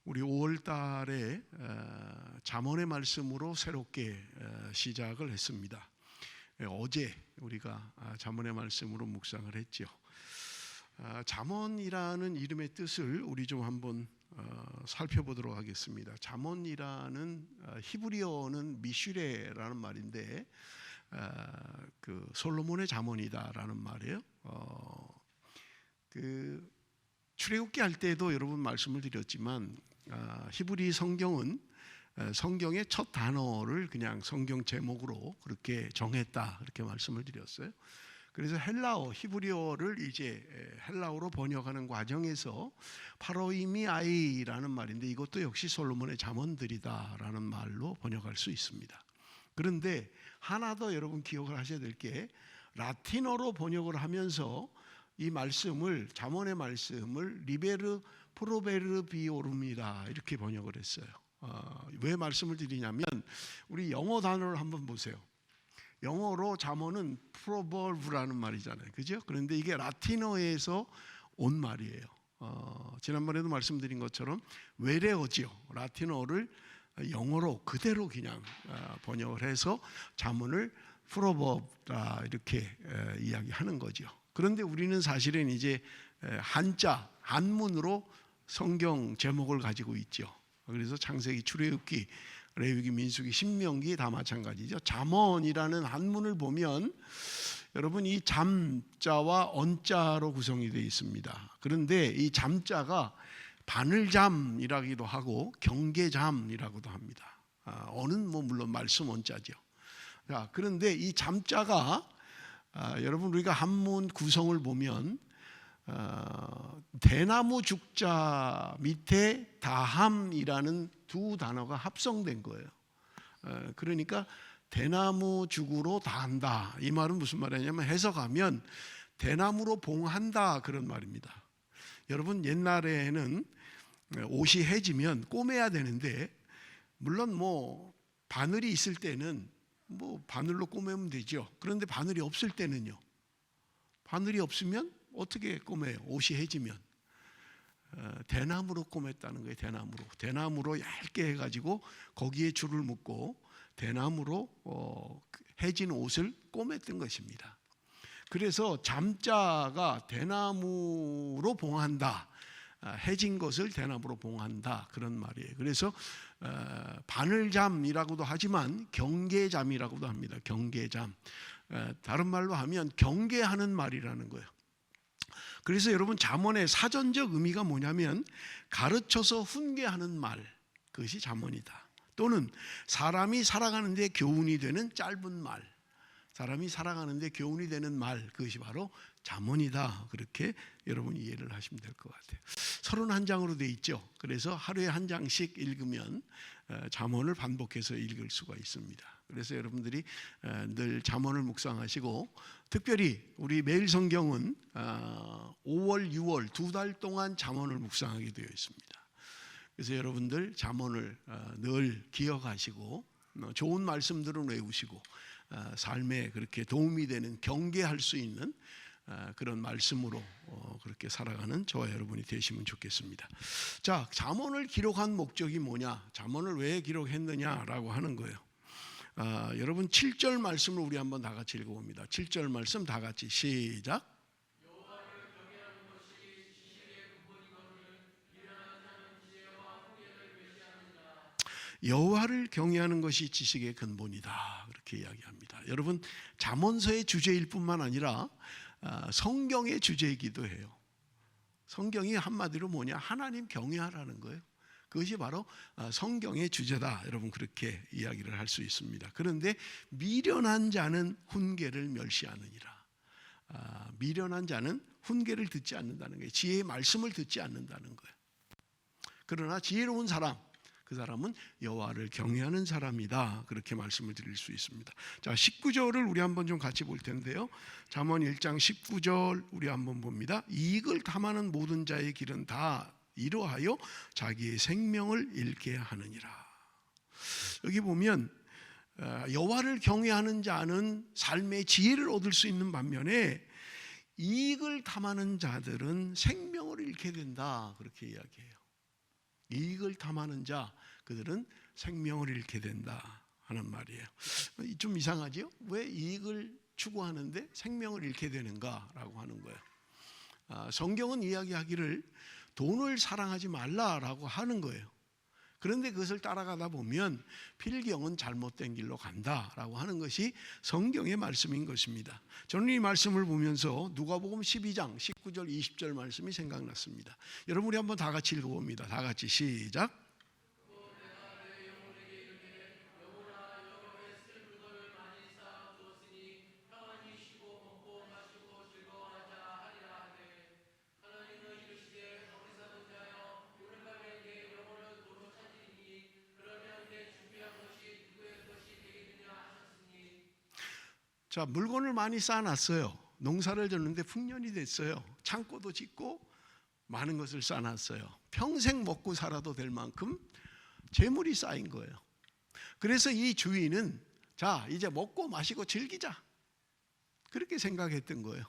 우리 5월 달에 잠언의 말씀으로 새롭게 시작을 했습니다. 어제 우리가 잠언의 말씀으로 묵상을 했죠. 잠언이라는 이름의 뜻을 우리 좀 한번 살펴보도록 하겠습니다. 잠언이라는 히브리어는 미슈레라는 말인데 그 솔로몬의 잠언이다라는 말이에요. 그 출애굽기 할 때도 여러분 말씀을 드렸지만 히브리 성경은 성경의 첫 단어를 그냥 성경 제목으로 그렇게 정했다, 그렇게 말씀을 드렸어요. 그래서 헬라어, 히브리어를 이제 헬라어로 번역하는 과정에서 파로이미아이라는 말인데 이것도 역시 솔로몬의 잠언들이다라는 말로 번역할 수 있습니다. 그런데 하나 더 여러분 기억을 하셔야 될 게 라틴어로 번역을 하면서 이 말씀을, 잠언의 말씀을 리베르 프로베르비오름이다 이렇게 번역을 했어요. 왜 말씀을 드리냐면 우리 영어 단어를 한번 보세요. 영어로 잠언은 프로버브라는 말이잖아요, 그죠? 그런데 이게 라틴어에서 온 말이에요. 지난번에도 말씀드린 것처럼 외래어지요. 라틴어를 영어로 그대로 그냥 번역을 해서 잠언을 프로버브다 이렇게 이야기하는 거죠. 그런데 우리는 사실은 이제 한문으로 성경 제목을 가지고 있죠. 그래서 창세기, 출애굽기, 레위기, 민수기, 신명기 다 마찬가지죠. 잠언이라는 한문을 보면 여러분 이 잠자와 언자로 구성이 되어 있습니다. 그런데 이 잠자가 바늘잠이라기도 하고 경계잠이라고도 합니다. 어는 물론 말씀 언자죠. 자, 그런데 이 잠자가 여러분 우리가 한문 구성을 보면 대나무 죽자 밑에 다함이라는 두 단어가 합성된 거예요. 그러니까 대나무 죽으로 다한다. 이 말은 무슨 말이냐면 해석하면 대나무로 봉한다 그런 말입니다. 여러분 옛날에는 옷이 해지면 꼬매야 되는데 물론 바늘이 있을 때는 바늘로 꼬매면 되죠. 그런데 바늘이 없을 때는요. 바늘이 없으면 어떻게 꼬매요? 옷이 해지면 대나무로 꼬맸다는 거예요. 대나무로 얇게 해가지고 거기에 줄을 묶고 대나무로 해진 옷을 꼬맸던 것입니다. 그래서 잠자가 대나무로 봉한다, 해진 것을 대나무로 봉한다 그런 말이에요. 그래서 바늘잠이라고도 하지만 경계잠이라고도 합니다. 경계잠, 다른 말로 하면 경계하는 말이라는 거예요. 그래서 여러분 잠언의 사전적 의미가 뭐냐면 가르쳐서 훈계하는 말, 그것이 잠언이다. 또는 사람이 살아가는 데 교훈이 되는 짧은 말, 사람이 살아가는데 교훈이 되는 말, 그것이 바로 잠언이다. 그렇게 여러분 이해를 하시면 될 것 같아요. 31장으로 되어 있죠. 그래서 하루에 한 장씩 읽으면 잠언을 반복해서 읽을 수가 있습니다. 그래서 여러분들이 늘 잠언을 묵상하시고, 특별히 우리 매일 성경은 5월, 6월 두 달 동안 잠언을 묵상하게 되어 있습니다. 그래서 여러분들 잠언을 늘 기억하시고 좋은 말씀들은 외우시고 삶에 그렇게 도움이 되는, 경계할 수 있는 그런 말씀으로 그렇게 살아가는 저와 여러분이 되시면 좋겠습니다. 자, 잠언을 기록한 목적이 뭐냐? 잠언을 왜 기록했느냐라고 하는 거예요. 여러분 7절 말씀을 우리 한번 다 같이 읽어봅니다. 7절 말씀 다 같이 시작. 여호와를 경외하는 것이 지식의 근본이다. 그렇게 이야기합니다. 여러분 잠언서의 주제일 뿐만 아니라 성경의 주제이기도 해요. 성경이 한마디로 뭐냐? 하나님 경외하라는 거예요. 그것이 바로 성경의 주제다. 여러분 그렇게 이야기를 할 수 있습니다. 그런데 미련한 자는 훈계를 멸시하느니라. 미련한 자는 훈계를 듣지 않는다는 거예요. 지혜의 말씀을 듣지 않는다는 거예요. 그러나 지혜로운 사람, 그 사람은 여호와를 경외하는 사람이다. 그렇게 말씀을 드릴 수 있습니다. 자, 19절을 우리 한번 좀 같이 볼 텐데요. 잠언 1장 19절 우리 한번 봅니다. 이익을 탐하는 모든 자의 길은 다 이러하여 자기의 생명을 잃게 하느니라. 여기 보면 여호와를 경외하는 자는 삶의 지혜를 얻을 수 있는 반면에 이익을 탐하는 자들은 생명을 잃게 된다. 그렇게 이야기해요. 이익을 탐하는 자, 그들은 생명을 잃게 된다 하는 말이에요. 좀 이상하죠? 왜 이익을 추구하는데 생명을 잃게 되는가라고 하는 거예요. 성경은 이야기하기를 돈을 사랑하지 말라라고 하는 거예요. 그런데 그것을 따라가다 보면 필경은 잘못된 길로 간다라고 하는 것이 성경의 말씀인 것입니다. 저는 이 말씀을 보면서 누가복음 12장 19절 20절 말씀이 생각났습니다. 여러분 우리 한번 다 같이 읽어봅니다. 다 같이 시작. 자, 물건을 많이 쌓아놨어요. 농사를 졌는데 풍년이 됐어요. 창고도 짓고 많은 것을 쌓아놨어요. 평생 먹고 살아도 될 만큼 재물이 쌓인 거예요. 그래서 이 주인은 자, 이제 먹고 마시고 즐기자, 그렇게 생각했던 거예요.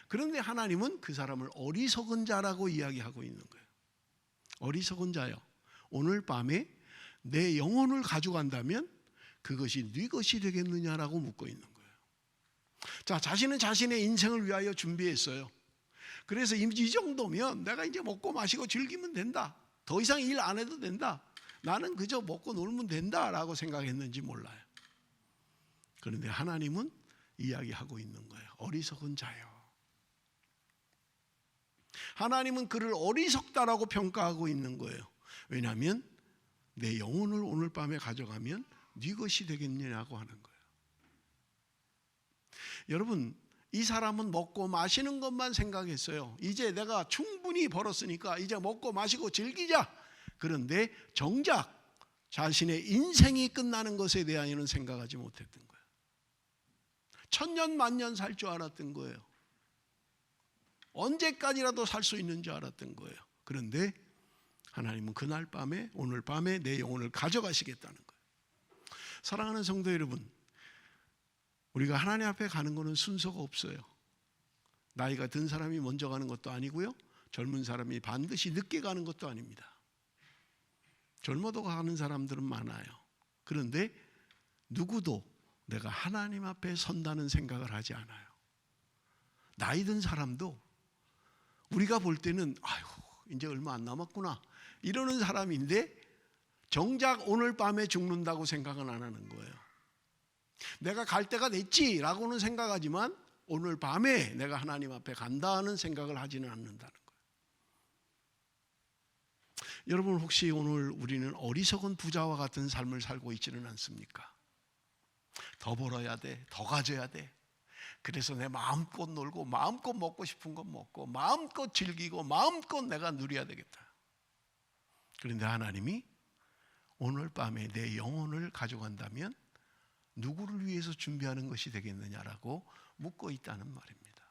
그런데 하나님은 그 사람을 어리석은 자라고 이야기하고 있는 거예요. 어리석은 자요, 오늘 밤에 내 영혼을 가져간다면 그것이 네 것이 되겠느냐라고 묻고 있는 거예요. 자, 자신은 자신의 인생을 위하여 준비했어요. 그래서 이 정도면 내가 이제 먹고 마시고 즐기면 된다, 더 이상 일 안 해도 된다, 나는 그저 먹고 놀면 된다라고 생각했는지 몰라요. 그런데 하나님은 이야기하고 있는 거예요. 어리석은 자요. 하나님은 그를 어리석다라고 평가하고 있는 거예요. 왜냐하면 내 영혼을 오늘 밤에 가져가면 네 것이 되겠느냐고 하는 거예요. 여러분, 이 사람은 먹고 마시는 것만 생각했어요. 이제 내가 충분히 벌었으니까 이제 먹고 마시고 즐기자. 그런데 정작 자신의 인생이 끝나는 것에 대하여는 생각하지 못했던 거예요. 천년 만년 살 줄 알았던 거예요. 언제까지라도 살 수 있는 줄 알았던 거예요. 그런데 하나님은 그날 밤에, 오늘 밤에 내 영혼을 가져가시겠다는 거예요. 사랑하는 성도 여러분, 우리가 하나님 앞에 가는 것은 순서가 없어요. 나이가 든 사람이 먼저 가는 것도 아니고요, 젊은 사람이 반드시 늦게 가는 것도 아닙니다. 젊어도 가는 사람들은 많아요. 그런데 누구도 내가 하나님 앞에 선다는 생각을 하지 않아요. 나이 든 사람도 우리가 볼 때는 아유, 이제 얼마 안 남았구나 이러는 사람인데 정작 오늘 밤에 죽는다고 생각은 안 하는 거예요. 내가 갈 때가 됐지라고는 생각하지만 오늘 밤에 내가 하나님 앞에 간다는 생각을 하지는 않는다는 거예요. 여러분, 혹시 오늘 우리는 어리석은 부자와 같은 삶을 살고 있지는 않습니까? 더 벌어야 돼, 더 가져야 돼, 그래서 내 마음껏 놀고 마음껏 먹고 싶은 거 먹고 마음껏 즐기고 마음껏 내가 누려야 되겠다. 그런데 하나님이 오늘 밤에 내 영혼을 가져간다면 누구를 위해서 준비하는 것이 되겠느냐라고 묻고 있다는 말입니다.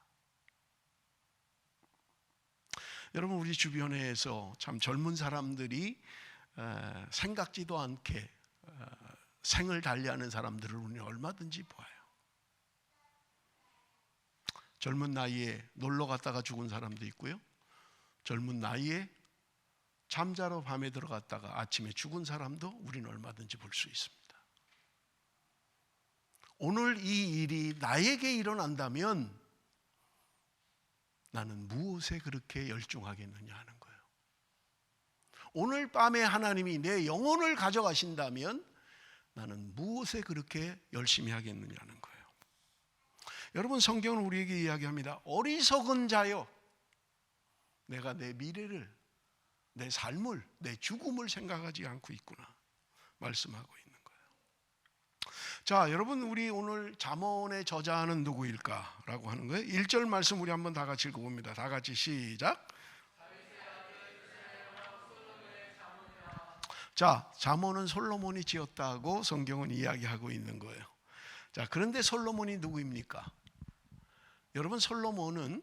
여러분, 우리 주변에서 참 젊은 사람들이 생각지도 않게 생을 달리하는 사람들을 우리는 얼마든지 보아요. 젊은 나이에 놀러 갔다가 죽은 사람도 있고요, 젊은 나이에 잠자러 밤에 들어갔다가 아침에 죽은 사람도 우리는 얼마든지 볼 수 있습니다. 오늘 이 일이 나에게 일어난다면 나는 무엇에 그렇게 열중하겠느냐 하는 거예요. 오늘 밤에 하나님이 내 영혼을 가져가신다면 나는 무엇에 그렇게 열심히 하겠느냐 하는 거예요. 여러분, 성경은 우리에게 이야기합니다. 어리석은 자요, 내가 내 미래를, 내 삶을, 내 죽음을 생각하지 않고 있구나 말씀하고 있는 거예요. 자, 여러분, 우리 오늘 잠언의 저자는 누구일까라고 하는 거예요. 1절 말씀 우리 한번 다 같이 읽어봅니다. 다 같이 시작. 자, 잠언은 솔로몬이 지었다고 성경은 이야기하고 있는 거예요. 자, 그런데 솔로몬이 누구입니까? 여러분, 솔로몬은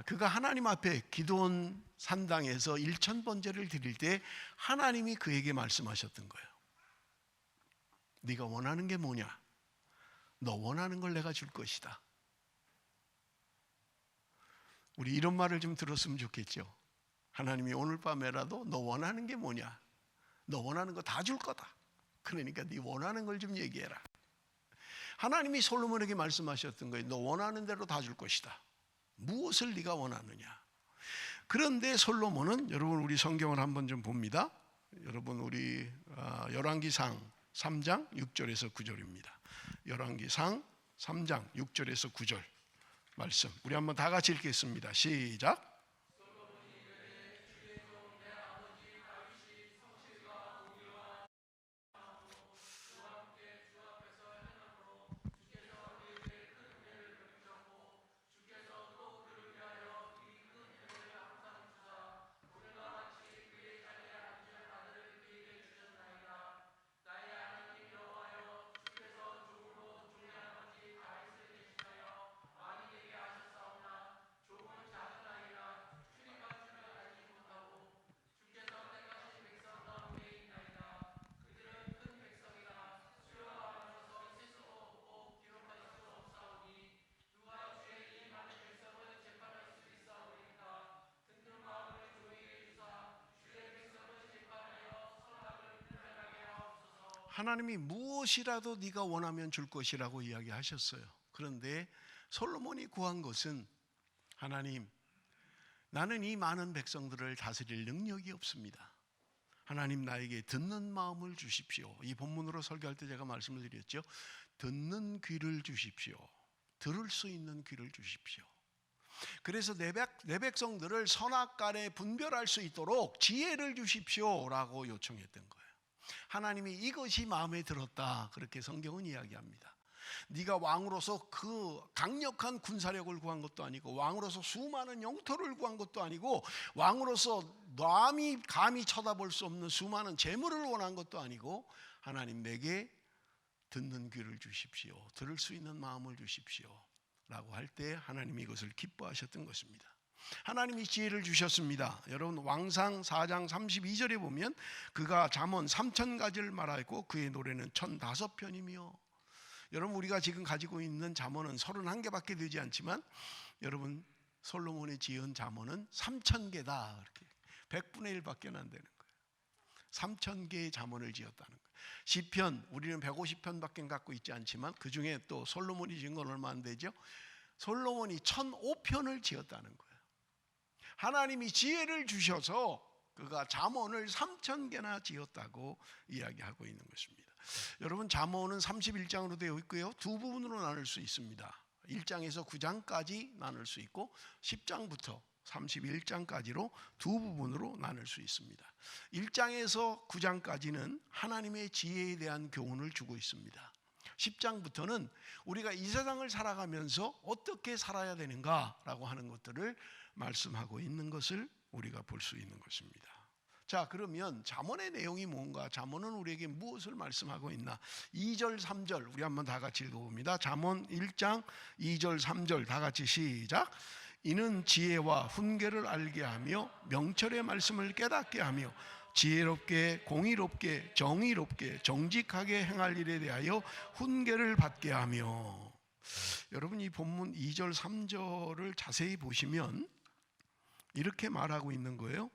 그가 하나님 앞에 기드온 산당에서 1000번제를 드릴 때 하나님이 그에게 말씀하셨던 거예요. 네가 원하는 게 뭐냐? 너 원하는 걸 내가 줄 것이다. 우리 이런 말을 좀 들었으면 좋겠죠. 하나님이 오늘 밤에라도 너 원하는 게 뭐냐? 너 원하는 거 다 줄 거다. 그러니까 네 원하는 걸 좀 얘기해라. 하나님이 솔로몬에게 말씀하셨던 거예요. 너 원하는 대로 다 줄 것이다. 무엇을 네가 원하느냐? 그런데 솔로몬은, 여러분 우리 성경을 한번 좀 봅니다. 여러분 우리 열왕기상 3장 6절에서 9절입니다. 열왕기상 3장 6절에서 9절 말씀 우리 한번 다 같이 읽겠습니다. 시작. 하나님이 무엇이라도 네가 원하면 줄 것이라고 이야기하셨어요. 그런데 솔로몬이 구한 것은, 하나님, 나는 이 많은 백성들을 다스릴 능력이 없습니다. 하나님, 나에게 듣는 마음을 주십시오. 이 본문으로 설교할 때 제가 말씀을 드렸죠. 듣는 귀를 주십시오. 들을 수 있는 귀를 주십시오. 그래서 내 백성들을 선악간에 분별할 수 있도록 지혜를 주십시오라고 요청했던 거예요. 하나님이 이것이 마음에 들었다, 그렇게 성경은 이야기합니다. 네가 왕으로서 그 강력한 군사력을 구한 것도 아니고, 왕으로서 수많은 영토를 구한 것도 아니고, 왕으로서 남이 감히 쳐다볼 수 없는 수많은 재물을 원한 것도 아니고, 하나님, 내게 듣는 귀를 주십시오, 들을 수 있는 마음을 주십시오 라고 할 때 하나님이 이것을 기뻐하셨던 것입니다. 하나님이 지혜를 주셨습니다. 여러분 왕상 4장 32절에 보면 그가 잠언 3000가지를 말하였고 그의 노래는 1005편이며, 여러분 우리가 지금 가지고 있는 잠언은 31개밖에 되지 않지만, 여러분 솔로몬이 지은 잠언은 3000개다. 이렇게 100분의 1밖에 안 되는 거예요. 3000개의 잠언을 지었다는 거예요. 시편 우리는 150편밖에 갖고 있지 않지만 그 중에 또 솔로몬이 지은 건 얼마 안 되죠. 솔로몬이 1005편을 지었다는 거예요. 하나님이 지혜를 주셔서 그가 잠언을 3000개나 지었다고 이야기하고 있는 것입니다. 여러분 잠언은 31장으로 되어 있고요, 두 부분으로 나눌 수 있습니다. 1장에서 9장까지 나눌 수 있고 10장부터 31장까지로 두 부분으로 나눌 수 있습니다. 1장에서 9장까지는 하나님의 지혜에 대한 교훈을 주고 있습니다. 10장부터는 우리가 이 세상을 살아가면서 어떻게 살아야 되는가라고 하는 것들을 말씀하고 있는 것을 우리가 볼 수 있는 것입니다. 자, 그러면 잠언의 내용이 뭔가? 잠언은 우리에게 무엇을 말씀하고 있나? 2절 3절 우리 한번 다 같이 읽어봅니다. 잠언 1장 2절 3절 다 같이 시작. 이는 지혜와 훈계를 알게 하며 명철의 말씀을 깨닫게 하며 지혜롭게 공의롭게 정의롭게 정직하게 행할 일에 대하여 훈계를 받게 하며. 여러분 이 본문 2절 3절을 자세히 보시면 이렇게 말하고 있는 거예요.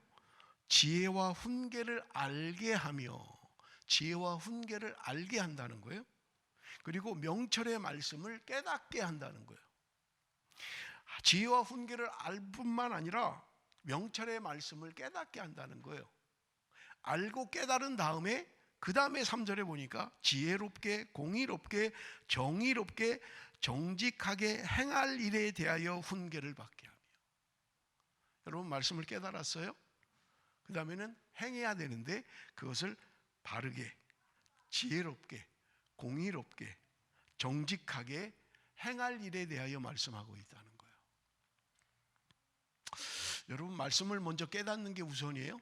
지혜와 훈계를 알게 하며, 지혜와 훈계를 알게 한다는 거예요. 그리고 명철의 말씀을 깨닫게 한다는 거예요. 지혜와 훈계를 알 뿐만 아니라 명철의 말씀을 깨닫게 한다는 거예요. 알고 깨달은 다음에 그 다음에 3절에 보니까 지혜롭게 공의롭게 정의롭게 정직하게 행할 일에 대하여 훈계를 받게 하며. 여러분 말씀을 깨달았어요? 그 다음에는 행해야 되는데 그것을 바르게 지혜롭게 공의롭게 정직하게 행할 일에 대하여 말씀하고 있다는 거예요. 여러분 말씀을 먼저 깨닫는 게 우선이에요.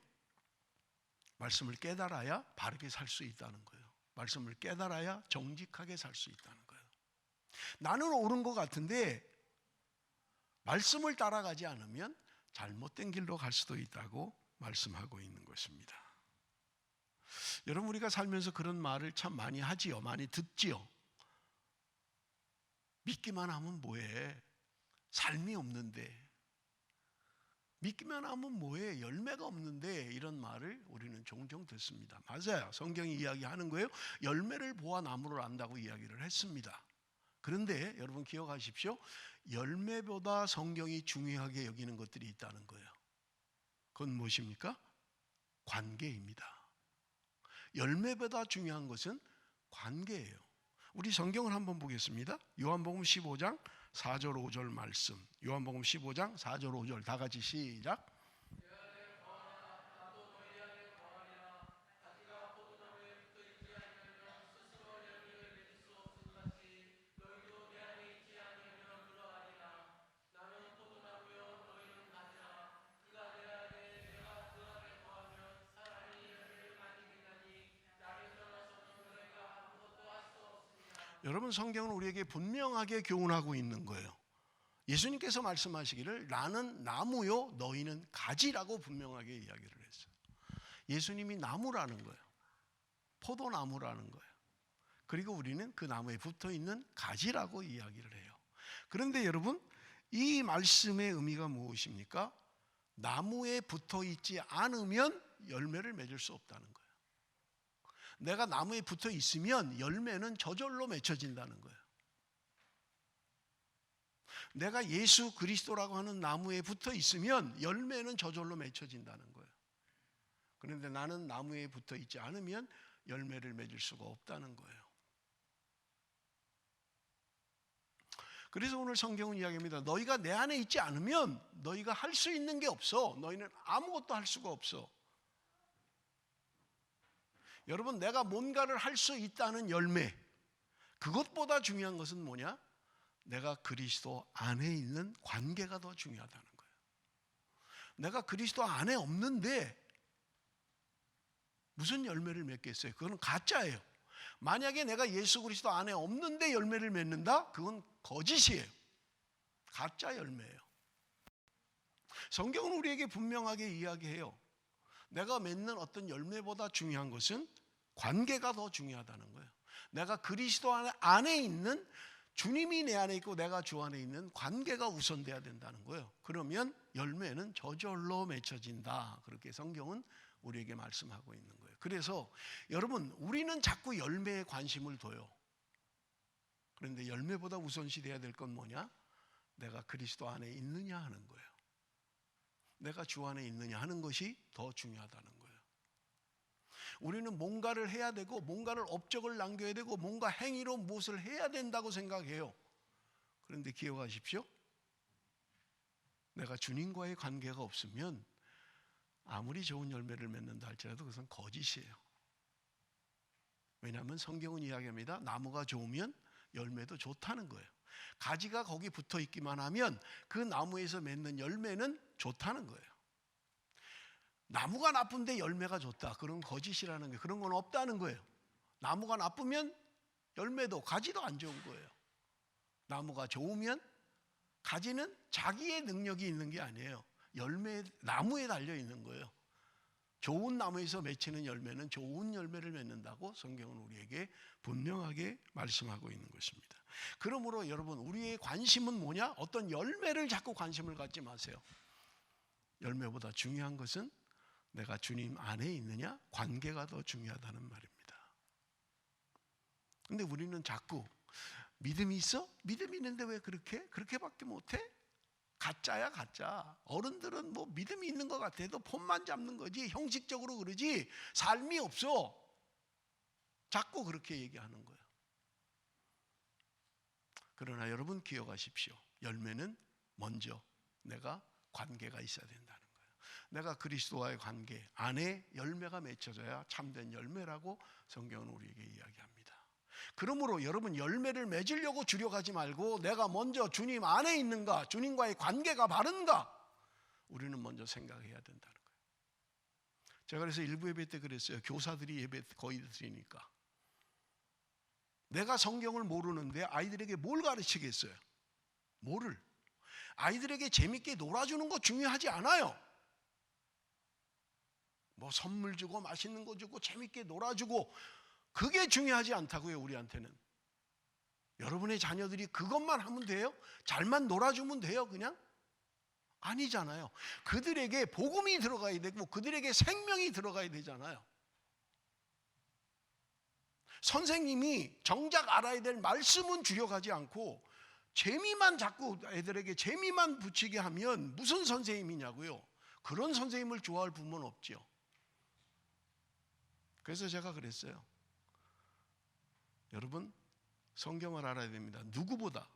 말씀을 깨달아야 바르게 살 수 있다는 거예요. 말씀을 깨달아야 정직하게 살 수 있다는 거예요. 나는 옳은 것 같은데 말씀을 따라가지 않으면 잘못된 길로 갈 수도 있다고 말씀하고 있는 것입니다. 여러분 우리가 살면서 그런 말을 참 많이 하지요. 많이 듣지요. 믿기만 하면 뭐해? 삶이 없는데. 믿기만 하면 뭐해? 열매가 없는데, 이런 말을 우리는 종종 듣습니다. 맞아요. 성경이 이야기하는 거예요. 열매를 보아 나무를 안다고 이야기를 했습니다. 그런데 여러분 기억하십시오. 열매보다 성경이 중요하게 여기는 것들이 있다는 거예요. 그건 무엇입니까? 관계입니다. 열매보다 중요한 것은 관계예요. 우리 성경을 한번 보겠습니다. 요한복음 15장 4절 5절 말씀. 요한복음 15장 4절 5절 다 같이 시작. 여러분 성경은 우리에게 분명하게 교훈하고 있는 거예요. 예수님께서 말씀하시기를 나는 나무요 너희는 가지라고 분명하게 이야기를 했어요. 예수님이 나무라는 거예요. 포도나무라는 거예요. 그리고 우리는 그 나무에 붙어있는 가지라고 이야기를 해요. 그런데 여러분 이 말씀의 의미가 무엇입니까? 나무에 붙어있지 않으면 열매를 맺을 수 없다는 거예요. 내가 나무에 붙어 있으면 열매는 저절로 맺혀진다는 거예요. 내가 예수 그리스도라고 하는 나무에 붙어 있으면 열매는 저절로 맺혀진다는 거예요. 그런데 나는 나무에 붙어 있지 않으면 열매를 맺을 수가 없다는 거예요. 그래서 오늘 성경은 이야기합니다. 너희가 내 안에 있지 않으면 너희가 할 수 있는 게 없어. 너희는 아무것도 할 수가 없어. 여러분 내가 뭔가를 할 수 있다는 열매, 그것보다 중요한 것은 뭐냐? 내가 그리스도 안에 있는 관계가 더 중요하다는 거예요. 내가 그리스도 안에 없는데 무슨 열매를 맺겠어요? 그건 가짜예요. 만약에 내가 예수 그리스도 안에 없는데 열매를 맺는다? 그건 거짓이에요. 가짜 열매예요. 성경은 우리에게 분명하게 이야기해요. 내가 맺는 어떤 열매보다 중요한 것은 관계가 더 중요하다는 거예요. 내가 그리스도 안에 있는, 주님이 내 안에 있고 내가 주 안에 있는 관계가 우선돼야 된다는 거예요. 그러면 열매는 저절로 맺혀진다. 그렇게 성경은 우리에게 말씀하고 있는 거예요. 그래서 여러분 우리는 자꾸 열매에 관심을 둬요. 그런데 열매보다 우선시 돼야 될 건 뭐냐? 내가 그리스도 안에 있느냐 하는 거예요. 내가 주 안에 있느냐 하는 것이 더 중요하다는 거예요. 우리는 뭔가를 해야 되고 뭔가를 업적을 남겨야 되고 뭔가 행위로 무엇을 해야 된다고 생각해요. 그런데 기억하십시오. 내가 주님과의 관계가 없으면 아무리 좋은 열매를 맺는다 할지라도 그것은 거짓이에요. 왜냐하면 성경은 이야기합니다. 나무가 좋으면 열매도 좋다는 거예요. 가지가 거기 붙어 있기만 하면 그 나무에서 맺는 열매는 좋다는 거예요. 나무가 나쁜데 열매가 좋다. 그런 거짓이라는 게, 그런 건 없다는 거예요. 나무가 나쁘면 열매도 가지도 안 좋은 거예요. 나무가 좋으면 가지는 자기의 능력이 있는 게 아니에요. 나무에 달려 있는 거예요. 좋은 나무에서 맺히는 열매는 좋은 열매를 맺는다고 성경은 우리에게 분명하게 말씀하고 있는 것입니다. 그러므로 여러분 우리의 관심은 뭐냐? 어떤 열매를 자꾸 관심을 갖지 마세요. 열매보다 중요한 것은 내가 주님 안에 있느냐? 관계가 더 중요하다는 말입니다. 근데 우리는 자꾸 믿음이 있어? 믿음이 있는데 왜 그렇게밖에 못해? 가짜야 가짜. 어른들은 뭐 믿음이 있는 것 같아도 폰만 잡는 거지 형식적으로 그러지 삶이 없어. 자꾸 그렇게 얘기하는 거예요. 그러나 여러분 기억하십시오. 열매는 먼저 내가 관계가 있어야 된다는 거예요. 내가 그리스도와의 관계 안에 열매가 맺혀져야 참된 열매라고 성경은 우리에게 이야기합니다. 그러므로 여러분 열매를 맺으려고 주력하지 말고 내가 먼저 주님 안에 있는가, 주님과의 관계가 바른가, 우리는 먼저 생각해야 된다는 거예요. 제가 그래서 일부 예배 때 그랬어요. 교사들이 예배 거의 드리니까 내가 성경을 모르는데 아이들에게 뭘 가르치겠어요? 뭐를? 아이들에게 재밌게 놀아주는 거 중요하지 않아요. 뭐 선물 주고 맛있는 거 주고 재밌게 놀아주고 그게 중요하지 않다고요. 우리한테는. 여러분의 자녀들이 그것만 하면 돼요? 잘만 놀아주면 돼요 그냥? 아니잖아요. 그들에게 복음이 들어가야 되고 그들에게 생명이 들어가야 되잖아요. 선생님이 정작 알아야 될 말씀은 줄여가지 않고 재미만 자꾸 애들에게 재미만 붙이게 하면 무슨 선생님이냐고요. 그런 선생님을 좋아할 부모는 없죠. 그래서 제가 그랬어요. 여러분, 성경을 알아야 됩니다. 누구보다.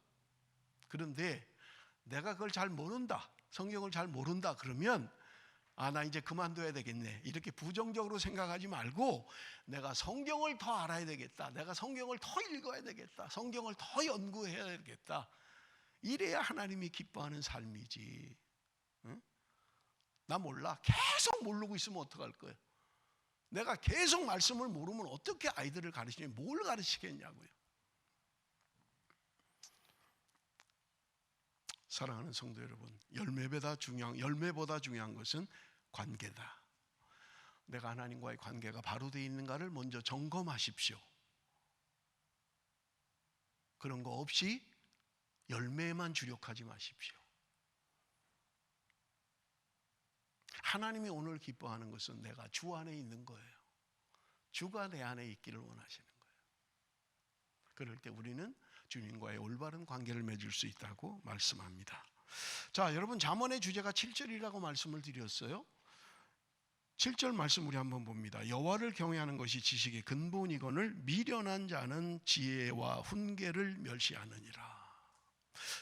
그런데 내가 그걸 잘 모른다, 성경을 잘 모른다 그러면 나 이제 그만둬야 되겠네, 이렇게 부정적으로 생각하지 말고 내가 성경을 더 알아야 되겠다, 내가 성경을 더 읽어야 되겠다, 성경을 더 연구해야 되겠다, 이래야 하나님이 기뻐하는 삶이지. 응? 나 몰라, 계속 모르고 있으면 어떡할 거예요? 내가 계속 말씀을 모르면 어떻게 아이들을 가르치냐, 뭘 가르치겠냐고요. 사랑하는 성도 여러분, 열매보다 중요한 것은 관계다. 내가 하나님과의 관계가 바로 되어 있는가를 먼저 점검하십시오. 그런 거 없이 열매만 주력하지 마십시오. 하나님이 오늘 기뻐하는 것은 내가 주 안에 있는 거예요. 주가 내 안에 있기를 원하시는 거예요. 그럴 때 우리는 주님과의 올바른 관계를 맺을 수 있다고 말씀합니다. 자, 여러분, 잠언의 주제가 7절이라고 말씀을 드렸어요. 7절 말씀 우리 한번 봅니다. 여호와를 경외하는 것이 지식의 근본이거늘 미련한 자는 지혜와 훈계를 멸시하느니라.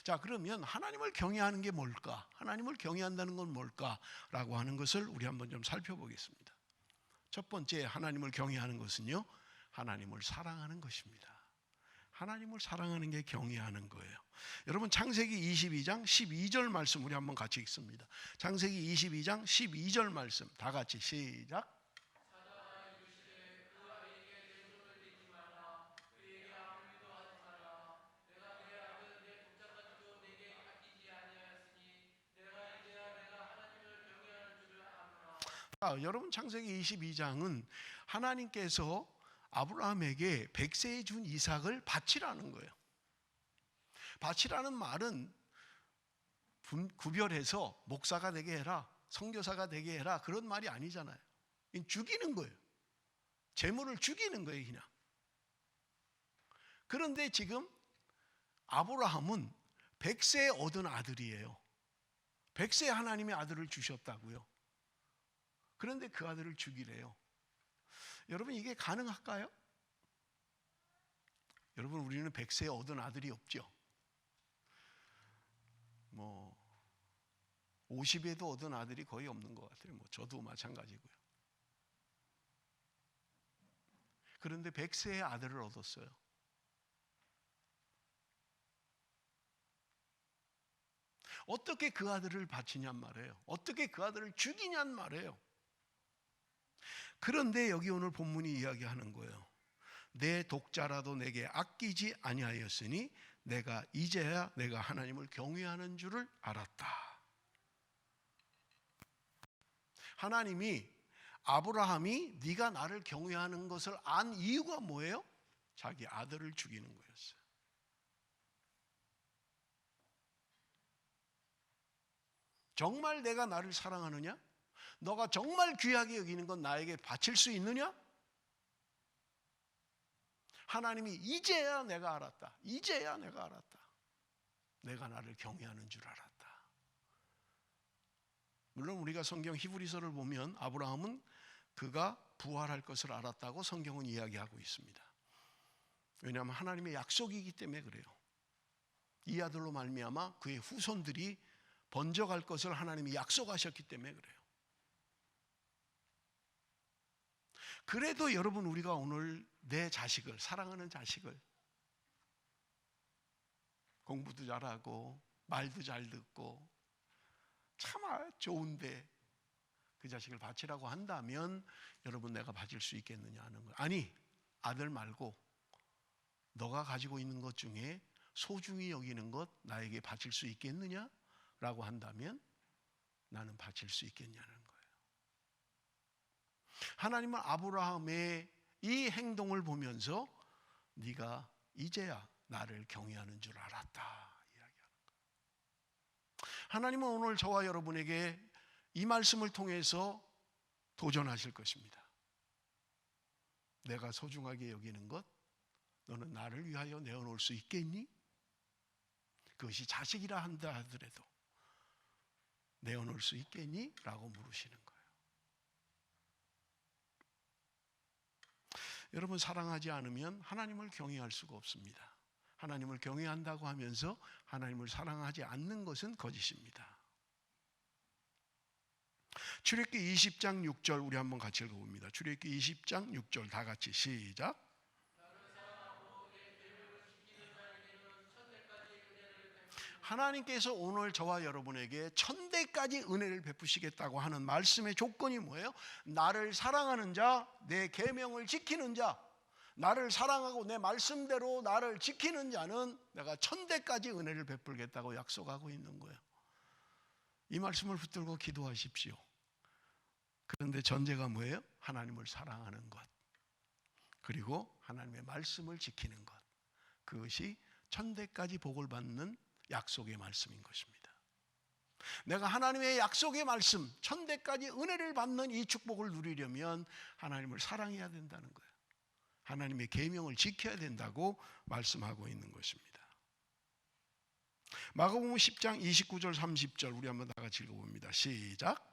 자, 그러면 하나님을 경외하는 게 뭘까? 하나님을 경외한다는 건 뭘까? 라고 하는 것을 우리 한번 좀 살펴보겠습니다. 첫 번째, 하나님을 경외하는 것은요, 하나님을 사랑하는 것입니다. 하나님을 사랑하는 게 경외하는 거예요. 여러분, 창세기 22장 12절 말씀 우리 한번 같이 읽습니다. 창세기 22장 12절 말씀 다 같이 시작. 여러분, 창세기 22장은 하나님께서 아브라함에게 100세에 준 이삭을 바치라는 거예요. 바치라는 말은 구별해서 목사가 되게 해라, 선교사가 되게 해라, 그런 말이 아니잖아요. 죽이는 거예요. 재물을 죽이는 거예요, 그냥. 그런데 지금 아브라함은 100세에 얻은 아들이에요. 100세에 하나님의 아들을 주셨다고요. 그런데 그 아들을 죽이래요. 여러분, 이게 가능할까요? 여러분, 우리는 100세에 얻은 아들이 없죠. 50에도 얻은 아들이 거의 없는 것 같아요. 저도 마찬가지고요. 그런데 100세의 아들을 얻었어요. 어떻게 그 아들을 바치냔 말이에요. 어떻게 그 아들을 죽이냔 말이에요. 그런데 여기 오늘 본문이 이야기하는 거예요. 내 독자라도 내게 아끼지 아니하였으니 내가 이제야 내가 하나님을 경외하는 줄을 알았다. 하나님이 아브라함이 네가 나를 경외하는 것을 안 이유가 뭐예요? 자기 아들을 죽이는 거였어요. 정말 내가 나를 사랑하느냐? 너가 정말 귀하게 여기는 건 나에게 바칠 수 있느냐? 하나님이 이제야 내가 알았다. 이제야 내가 알았다. 내가 나를 경외하는 줄 알았다. 물론 우리가 성경 히브리서를 보면 아브라함은 그가 부활할 것을 알았다고 성경은 이야기하고 있습니다. 왜냐하면 하나님의 약속이기 때문에 그래요. 이 아들로 말미암아 그의 후손들이 번져갈 것을 하나님이 약속하셨기 때문에 그래요. 그래도 여러분, 우리가 오늘 내 자식을, 사랑하는 자식을, 공부도 잘하고 말도 잘 듣고 참 좋은데 그 자식을 바치라고 한다면 여러분, 내가 바칠 수 있겠느냐 하는 거예요. 아니, 아들 말고 너가 가지고 있는 것 중에 소중히 여기는 것 나에게 바칠 수 있겠느냐? 라고 한다면 나는 바칠 수 있겠냐는 거예요. 하나님은 아브라함의 이 행동을 보면서 네가 이제야 나를 경외하는 줄 알았다 이야기하는 거예요. 하나님은 오늘 저와 여러분에게 이 말씀을 통해서 도전하실 것입니다. 내가 소중하게 여기는 것, 너는 나를 위하여 내어놓을 수 있겠니? 그것이 자식이라 한다 하더라도 내어놓을 수 있겠니? 라고 물으시는 거예요. 여러분, 사랑하지 않으면 하나님을 경외할 수가 없습니다. 하나님을 경외한다고 하면서 하나님을 사랑하지 않는 것은 거짓입니다. 출애굽기 20장 6절 우리 한번 같이 읽어봅니다. 출애굽기 20장 6절 다 같이 시작. 하나님께서 오늘 저와 여러분에게 천대까지 은혜를 베푸시겠다고 하는 말씀의 조건이 뭐예요? 나를 사랑하는 자, 내 계명을 지키는 자, 나를 사랑하고 내 말씀대로 나를 지키는 자는 내가 천대까지 은혜를 베풀겠다고 약속하고 있는 거예요. 이 말씀을 붙들고 기도하십시오. 그런데 전제가 뭐예요? 하나님을 사랑하는 것, 그리고 하나님의 말씀을 지키는 것, 그것이 천대까지 복을 받는 약속의 말씀인 것입니다. 내가 하나님의 약속의 말씀, 천대까지 은혜를 받는 이 축복을 누리려면 하나님을 사랑해야 된다는 거예요. 하나님의 계명을 지켜야 된다고 말씀하고 있는 것입니다. 마가복음 10장 29절 30절 우리 한번 다 같이 읽어봅니다. 시작.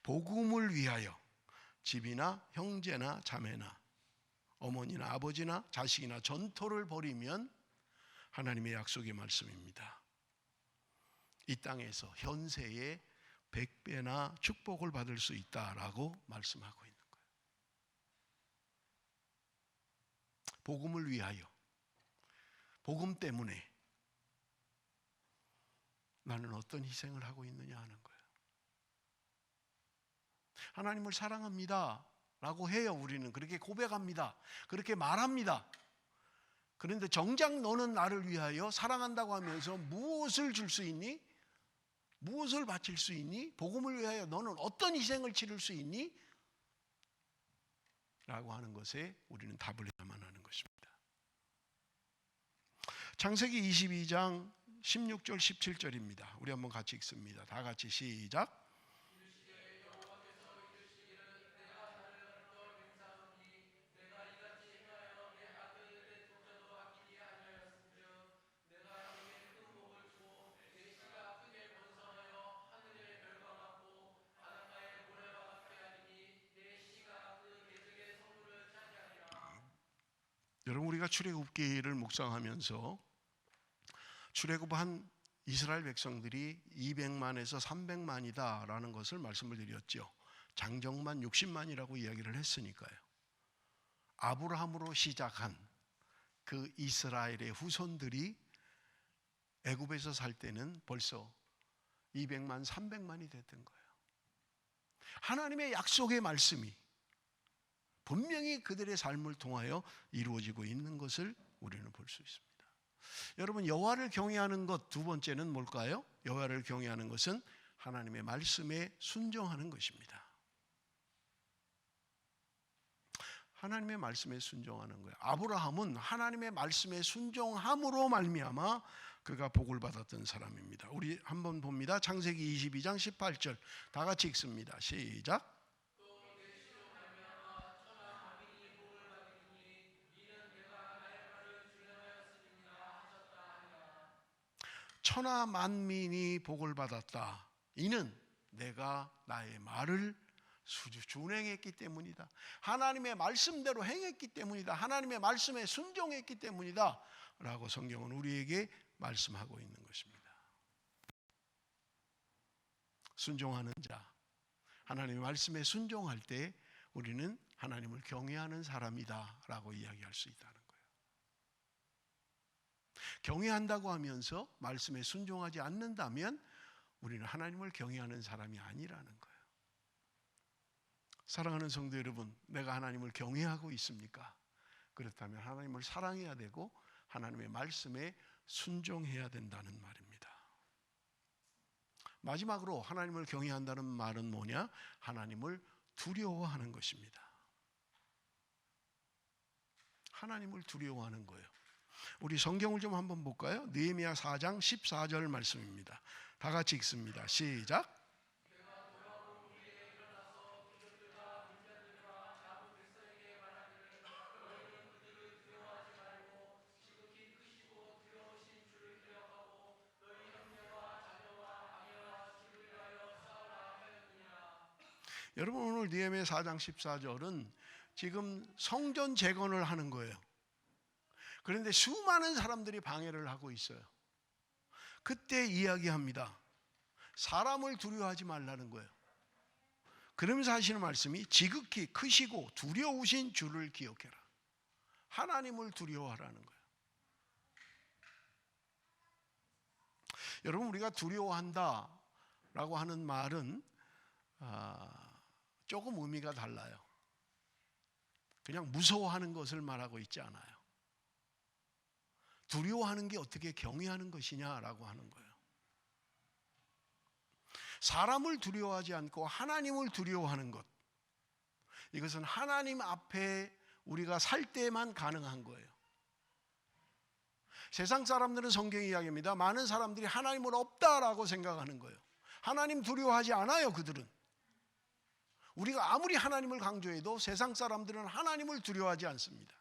복음을 위하여 집이나 형제나 자매나 어머니나 아버지나 자식이나 전토를 벌이면 하나님의 약속의 말씀입니다. 이 땅에서 현세에 100배나 축복을 받을 수 있다라고 말씀하고 있는 거예요. 복음을 위하여, 복음 때문에 나는 어떤 희생을 하고 있느냐 하는 거예요. 하나님을 사랑합니다 라고 해요. 우리는 그렇게 고백합니다. 그렇게 말합니다. 그런데 정작 너는 나를 위하여 사랑한다고 하면서 무엇을 줄 수 있니? 무엇을 바칠 수 있니? 복음을 위하여 너는 어떤 희생을 치를 수 있니? 라고 하는 것에 우리는 답을 해야만 하는 것입니다. 창세기 22장 16절 17절입니다. 우리 한번 같이 읽습니다. 다 같이 시작. 여러분, 우리가 출애굽기를 묵상하면서 출애굽한 이스라엘 백성들이 200만에서 300만이다 라는 것을 말씀을 드렸죠. 장정만 60만이라고 이야기를 했으니까요. 아브라함으로 시작한 그 이스라엘의 후손들이 애굽에서 살 때는 벌써 200만, 300만이 됐던 거예요. 하나님의 약속의 말씀이 분명히 그들의 삶을 통하여 이루어지고 있는 것을 우리는 볼 수 있습니다. 여러분, 여호와를 경외하는 것 두 번째는 뭘까요? 여호와를 경외하는 것은 하나님의 말씀에 순종하는 것입니다. 하나님의 말씀에 순종하는 거예요. 아브라함은 하나님의 말씀에 순종함으로 말미암아 그가 복을 받았던 사람입니다. 우리 한번 봅니다. 창세기 22장 18절 다 같이 읽습니다. 시작. 천하 만민이 복을 받았다. 이는 내가 나의 말을 준행했기 때문이다. 하나님의 말씀대로 행했기 때문이다. 하나님의 말씀에 순종했기 때문이다 라고 성경은 우리에게 말씀하고 있는 것입니다. 순종하는 자, 하나님의 말씀에 순종할 때 우리는 하나님을 경외하는 사람이다 라고 이야기할 수 있다는 거예요. 경외한다고 하면서 말씀에 순종하지 않는다면 우리는 하나님을 경외하는 사람이 아니라는 거예요. 사랑하는 성도 여러분, 내가 하나님을 경외하고 있습니까? 그렇다면 하나님을 사랑해야 되고 하나님의 말씀에 순종해야 된다는 말입니다. 마지막으로 하나님을 경외한다는 말은 뭐냐? 하나님을 두려워하는 것입니다. 하나님을 두려워하는 거예요. 우리 성경을 좀 한번 볼까요? 느헤미야 4장 14절 말씀입니다. 다 같이 읽습니다. 시작. 여러분, 오늘 느헤미야 4장 14절은 지금 성전 재건을 하는 거예요. 그런데 수많은 사람들이 방해를 하고 있어요. 그때 이야기합니다. 사람을 두려워하지 말라는 거예요. 그러면서 하시는 말씀이 지극히 크시고 두려우신 주를 기억해라. 하나님을 두려워하라는 거예요. 여러분, 우리가 두려워한다라고 하는 말은 조금 의미가 달라요. 그냥 무서워하는 것을 말하고 있지 않아요. 두려워하는 게 어떻게 경외하는 것이냐라고 하는 거예요. 사람을 두려워하지 않고 하나님을 두려워하는 것, 이것은 하나님 앞에 우리가 살 때만 가능한 거예요. 세상 사람들은 성경이 이야기합니다. 많은 사람들이 하나님은 없다라고 생각하는 거예요. 하나님 두려워하지 않아요. 그들은. 우리가 아무리 하나님을 강조해도 세상 사람들은 하나님을 두려워하지 않습니다.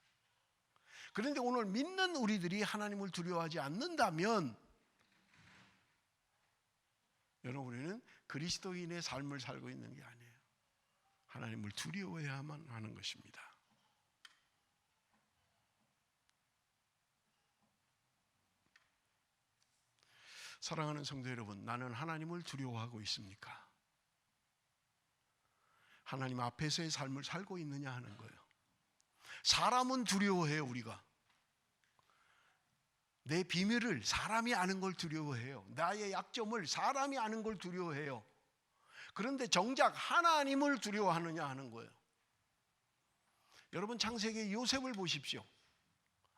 그런데 오늘 믿는 우리들이 하나님을 두려워하지 않는다면 여러분, 우리는 그리스도인의 삶을 살고 있는 게 아니에요. 하나님을 두려워해야만 하는 것입니다. 사랑하는 성도 여러분, 나는 하나님을 두려워하고 있습니까? 하나님 앞에서의 삶을 살고 있느냐 하는 거예요. 사람은 두려워해요. 우리가 내 비밀을 사람이 아는 걸 두려워해요. 나의 약점을 사람이 아는 걸 두려워해요. 그런데 정작 하나님을 두려워하느냐 하는 거예요. 여러분, 창세기 요셉을 보십시오.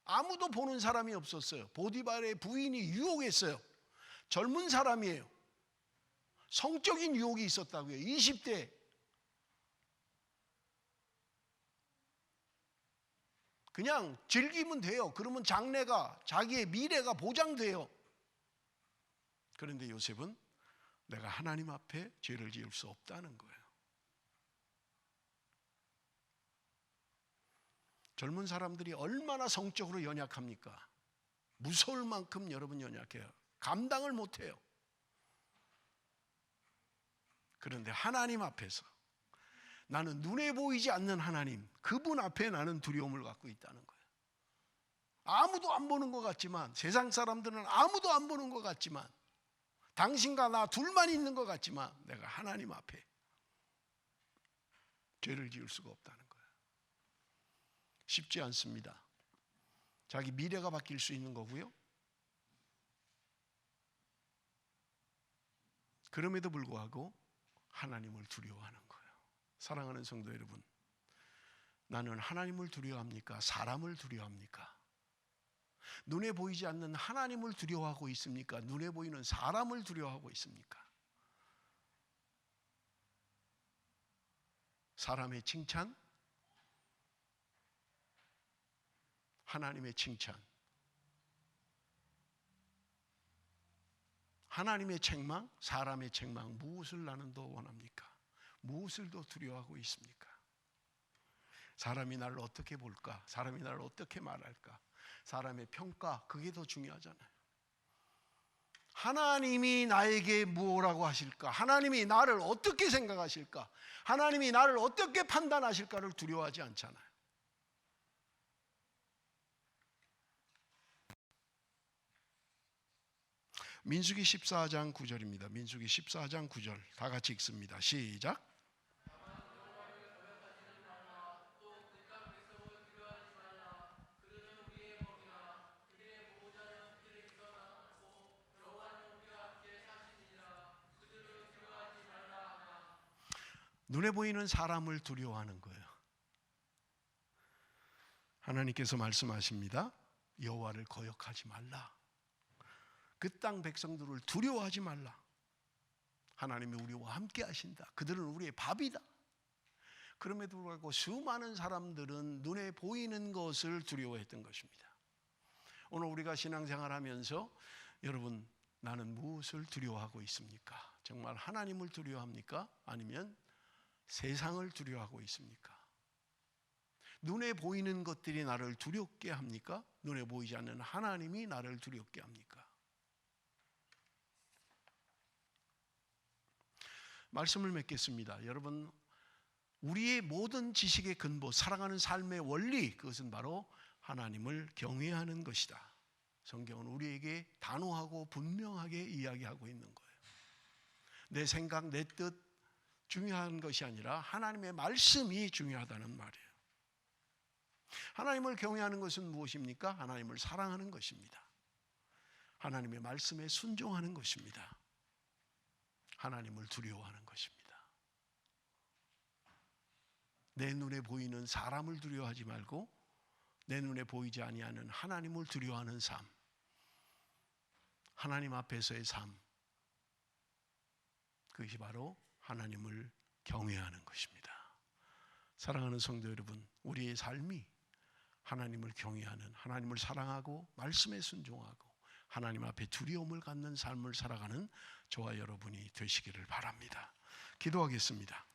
아무도 보는 사람이 없었어요. 보디발의 부인이 유혹했어요. 젊은 사람이에요. 성적인 유혹이 있었다고요. 20대. 그냥 즐기면 돼요. 그러면 장래가, 자기의 미래가 보장돼요. 그런데 요셉은 내가 하나님 앞에 죄를 지을 수 없다는 거예요. 젊은 사람들이 얼마나 성적으로 연약합니까? 무서울 만큼 여러분 연약해요. 감당을 못해요. 그런데 하나님 앞에서 나는 눈에 보이지 않는 하나님, 그분 앞에 나는 두려움을 갖고 있다는 거예요. 아무도 안 보는 것 같지만, 세상 사람들은 아무도 안 보는 것 같지만, 당신과 나 둘만 있는 것 같지만 내가 하나님 앞에 죄를 지을 수가 없다는 거예요. 쉽지 않습니다. 자기 미래가 바뀔 수 있는 거고요. 그럼에도 불구하고 하나님을 두려워하는 거예요. 사랑하는 성도 여러분, 나는 하나님을 두려워합니까? 사람을 두려워합니까? 눈에 보이지 않는 하나님을 두려워하고 있습니까? 눈에 보이는 사람을 두려워하고 있습니까? 사람의 칭찬, 하나님의 칭찬, 하나님의 책망, 사람의 책망, 무엇을 나는 더 원합니까? 무엇을 더 두려워하고 있습니까? 사람이 나를 어떻게 볼까? 사람이 나를 어떻게 말할까? 사람의 평가, 그게 더 중요하잖아요. 하나님이 나에게 무엇이라고 하실까? 하나님이 나를 어떻게 생각하실까? 하나님이 나를 어떻게 판단하실까를 두려워하지 않잖아요. 민수기 14장 9절입니다. 민수기 14장 9절 다 같이 읽습니다. 시작. 눈에 보이는 사람을 두려워하는 거예요. 하나님께서 말씀하십니다. 여호와를 거역하지 말라. 그 땅 백성들을 두려워하지 말라. 하나님이 우리와 함께 하신다. 그들은 우리의 밥이다. 그럼에도 불구하고 수많은 사람들은 눈에 보이는 것을 두려워했던 것입니다. 오늘 우리가 신앙생활하면서 여러분, 나는 무엇을 두려워하고 있습니까? 정말 하나님을 두려워합니까? 아니면 세상을 두려워하고 있습니까? 눈에 보이는 것들이 나를 두렵게 합니까? 눈에 보이지 않는 하나님이 나를 두렵게 합니까? 말씀을 맺겠습니다. 여러분, 우리의 모든 지식의 근본, 살아가는 삶의 원리, 그것은 바로 하나님을 경외하는 것이다. 성경은 우리에게 단호하고 분명하게 이야기하고 있는 거예요. 내 생각, 내 뜻 중요한 것이 아니라 하나님의 말씀이 중요하다는 말이에요. 하나님을 경외하는 것은 무엇입니까? 하나님을 사랑하는 것입니다. 하나님의 말씀에 순종하는 것입니다. 하나님을 두려워하는 것입니다. 내 눈에 보이는 사람을 두려워하지 말고 내 눈에 보이지 아니하는 하나님을 두려워하는 삶, 하나님 앞에서의 삶, 그것이 바로 하나님을 경외하는 것입니다. 사랑하는 성도 여러분, 우리의 삶이 하나님을 경외하는, 하나님을 사랑하고 말씀에 순종하고 하나님 앞에 두려움을 갖는 삶을 살아가는 저와 여러분이 되시기를 바랍니다. 기도하겠습니다.